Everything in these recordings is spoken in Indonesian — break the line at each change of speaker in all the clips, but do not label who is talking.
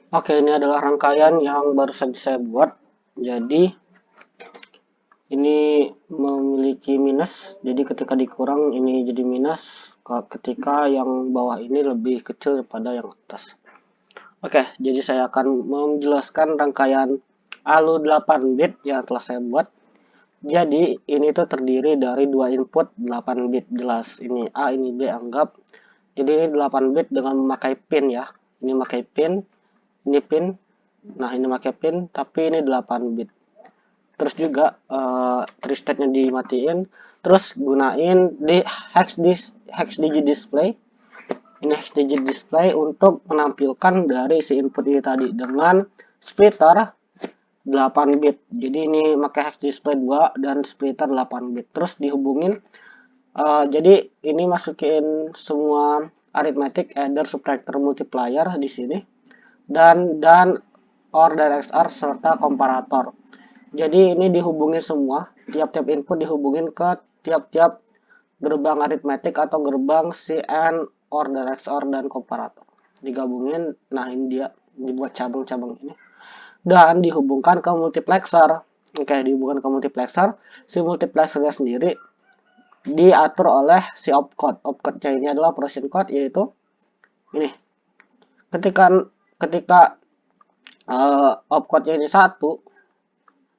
Oke, ini adalah rangkaian yang baru saja saya buat. Jadi, ini memiliki minus. Jadi, ketika dikurang, ini jadi minus. Ketika yang bawah ini lebih kecil daripada yang atas. Oke, jadi saya akan menjelaskan rangkaian ALU 8 bit yang telah saya buat. Jadi, ini tuh terdiri dari dua input 8 bit. Jelas, ini A, ini B, anggap. Jadi, ini 8 bit dengan memakai pin ya. Ini memakai pin, ini pin. Nah, ini pakai pin, tapi ini 8 bit. Terus juga tristednya dimatiin. Terus gunain di hex digit display. Ini hex digit display untuk menampilkan dari si input ini tadi dengan splitter 8 bit. Jadi ini pakai hex display 2 dan splitter 8 bit. Terus dihubungin. Jadi ini masukin semua arithmetic, adder, subtractor, multiplier di sini dan OR dan XOR serta komparator. Jadi ini dihubungin semua, tiap-tiap input dihubungin ke tiap-tiap gerbang aritmetik atau gerbang CN, OR dan XOR dan komparator. Digabungin, nah ini dia dibuat cabang-cabang ini. Dan dihubungkan ke multiplexer. Oke, dihubungkan ke multiplexer. Si multiplexernya sendiri diatur oleh si opcode. Opcode-nya ini adalah operation code, yaitu ini. Ketika opcode-nya ini 1,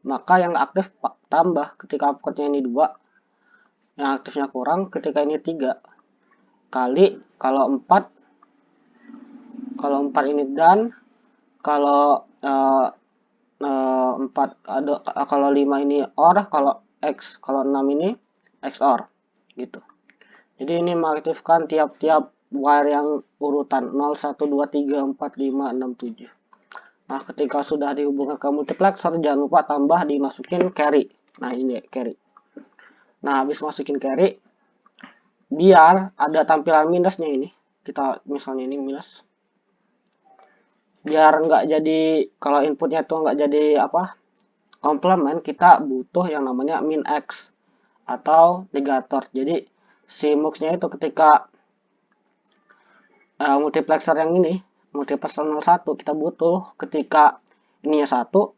maka yang aktif tambah. Ketika opcode-nya ini 2, yang aktifnya kurang. Ketika ini 3 kali, kalau 4 ini dan kalau 4 ada, kalau 5 ini OR, kalau 6 ini XOR gitu. Jadi ini mengaktifkan tiap-tiap wire yang urutan 0, 1, 2, 3, 4, 5, 6, 7. Nah, ketika sudah dihubungkan ke multiplexer, jangan lupa tambah dimasukin carry. Nah, ini carry. Nah, habis masukin carry, biar ada tampilan minusnya ini. Kita misalnya ini minus. Biar nggak jadi, kalau inputnya tuh nggak jadi komplement, kita butuh yang namanya min x atau negator. Jadi, si mux-nya itu ketika multiplexer yang ini, multiplexer 01, kita butuh ketika ininya 1,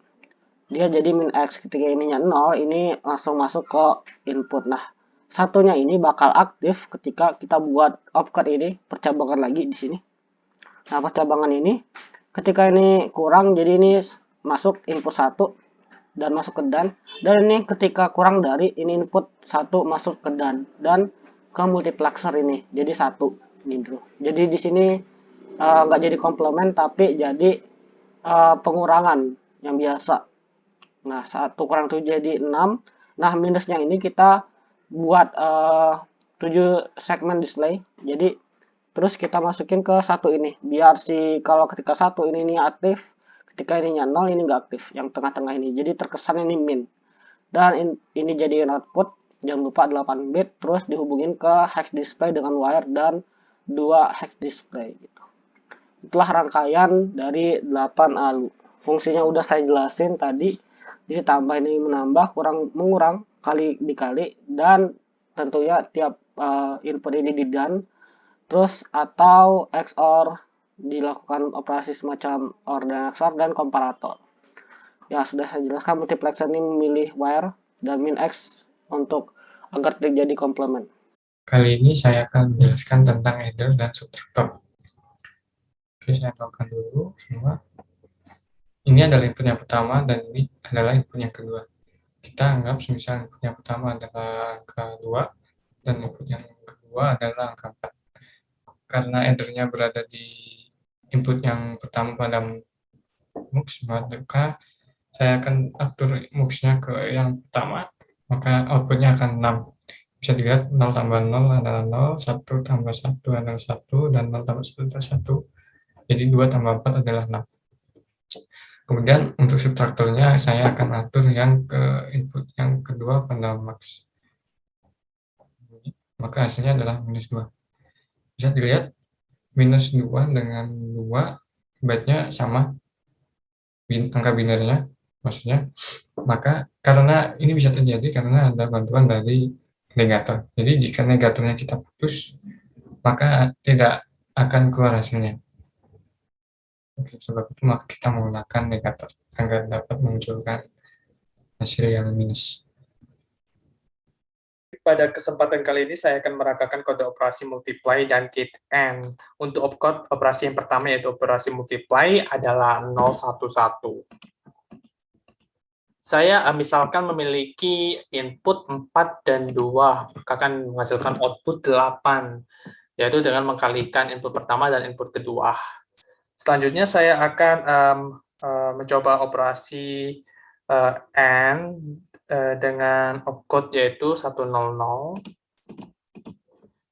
dia jadi min x. Ketika ininya 0, ini langsung masuk ke input. Nah, satunya ini bakal aktif ketika kita buat opcode ini, percabangan lagi di sini. Nah, percabangan ini ketika ini kurang, jadi ini masuk input 1 dan masuk ke dan ini ketika kurang dari ini input 1 masuk ke dan ke multiplexer ini jadi 1 gitu. Jadi di sini nggak jadi komplement tapi jadi pengurangan yang biasa. Nah, 1 kurang 7 jadi 6. Nah, minusnya ini kita buat 7 segmen display. Jadi terus kita masukin ke 1 ini. Biar kalau ketika 1 ini aktif, ketika ininya 0 ini nggak aktif. Yang tengah-tengah ini. Jadi terkesan ini min. Dan ini jadi output. Jangan lupa 8 bit. Terus dihubungin ke hex display dengan wire dan 2 hex display gitu. Itulah rangkaian dari 8 ALU. Fungsinya udah saya jelasin tadi. Jadi tambah ini menambah, kurang mengurang, kali dikali, dan tentunya tiap input ini di dan, terus atau XOR dilakukan operasi semacam OR dan XOR dan komparator. Ya, sudah saya jelaskan multiplexer ini memilih wire dan min X untuk agar terjadi komplement.
Kali ini saya akan menjelaskan tentang adder dan subtractor. Oke, saya tahukan dulu semua. Ini adalah input yang pertama dan ini adalah input yang kedua. Kita anggap semisal input yang pertama adalah angka 2 dan input yang kedua adalah angka 4. Karena addernya berada di input yang pertama pada mux, maka saya akan atur mux-nya ke yang pertama, maka outputnya akan 6. Bisa dilihat 0 tambah 0 adalah 0, 1 tambah 1 adalah 1, dan 0 tambah 1 adalah 1. Jadi 2 tambah 4 adalah 6. Kemudian untuk subtraktornya saya akan atur yang ke input yang kedua pada max. Maka hasilnya adalah minus 2. Bisa dilihat minus 2 dengan 2 byte-nya sama angka binernya maksudnya. Maka karena ini bisa terjadi karena ada bantuan dari negator. Jadi jika negatornya kita putus, maka tidak akan keluar hasilnya. Oke, sebab itu maka kita menggunakan negator agar dapat memunculkan hasil yang minus. Pada kesempatan kali ini saya akan merangkakan kode operasi multiply dan get and. Untuk opcode operasi yang pertama yaitu operasi multiply adalah 011. Saya misalkan memiliki input 4 dan 2, maka akan menghasilkan output 8, yaitu dengan mengkalikan input pertama dan input kedua. Selanjutnya saya akan mencoba operasi AND dengan opcode yaitu 100.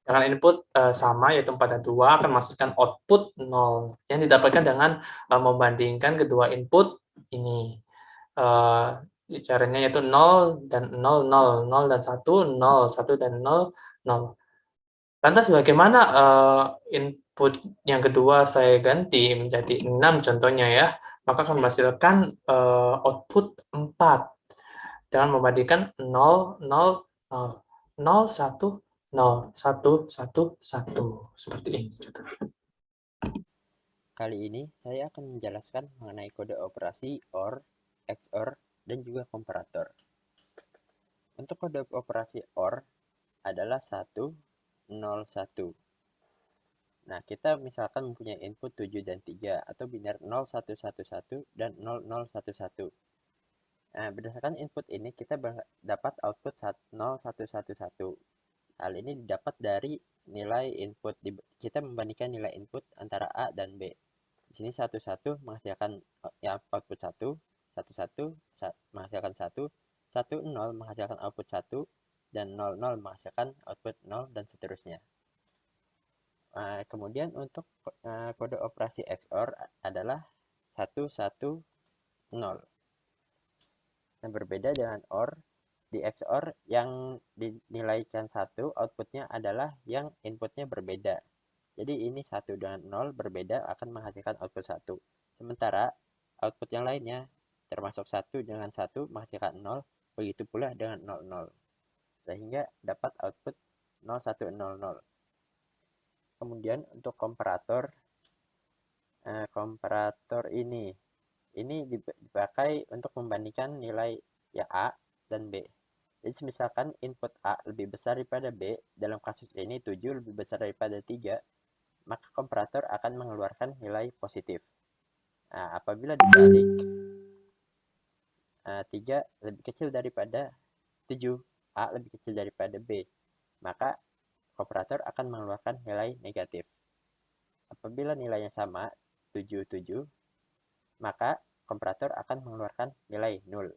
Dengan input sama yaitu 4 dan 2 akan menghasilkan output 0 yang didapatkan dengan membandingkan kedua input ini. Caranya yaitu 0 dan 0, 0, 0 dan 1, 0, 1 dan 0, 0. Lantas bagaimana input yang kedua saya ganti menjadi 6 contohnya ya, maka akan menghasilkan output 4 dengan membandingkan 0, 0, 0, 0, 1, 0, 1, 1, 1. Seperti ini contohnya.
Kali ini saya akan menjelaskan mengenai kode operasi OR, XOR, dan juga komparator. Untuk kode operasi OR adalah 1, 0, 1. Nah, kita misalkan mempunyai input 7 dan 3 atau binar 0, 1, 1, 1 dan 0, 0, 1, 1. Nah, berdasarkan input ini kita dapat output 0, 1, 1, 1. Hal ini didapat dari nilai input. Kita membandingkan nilai input antara A dan B. Di sini 1, 1 menghasilkan output 1, 1, 1 menghasilkan 1, 1, 0 menghasilkan output 1, dan 0, 0 menghasilkan output 0, dan seterusnya. Kemudian untuk kode operasi XOR adalah 1, 1, 0. Nah, berbeda dengan OR, di XOR yang dinilaikan 1, outputnya adalah yang inputnya berbeda. Jadi ini 1 dengan 0 berbeda akan menghasilkan output 1. Sementara output yang lainnya, termasuk 1 dengan 1 menghasilkan 0, begitu pula dengan 0, 0. Sehingga dapat output 0, 1, 0, 0. Kemudian untuk komparator ini dipakai untuk membandingkan nilai yang A dan B. Jadi misalkan input A lebih besar daripada B, dalam kasus ini 7 lebih besar daripada 3, maka komparator akan mengeluarkan nilai positif. Nah, apabila dibalik 3 lebih kecil daripada 7, A lebih kecil daripada B, maka komparator akan mengeluarkan nilai negatif. Apabila nilainya sama, 7, 7, maka komparator akan mengeluarkan nilai 0.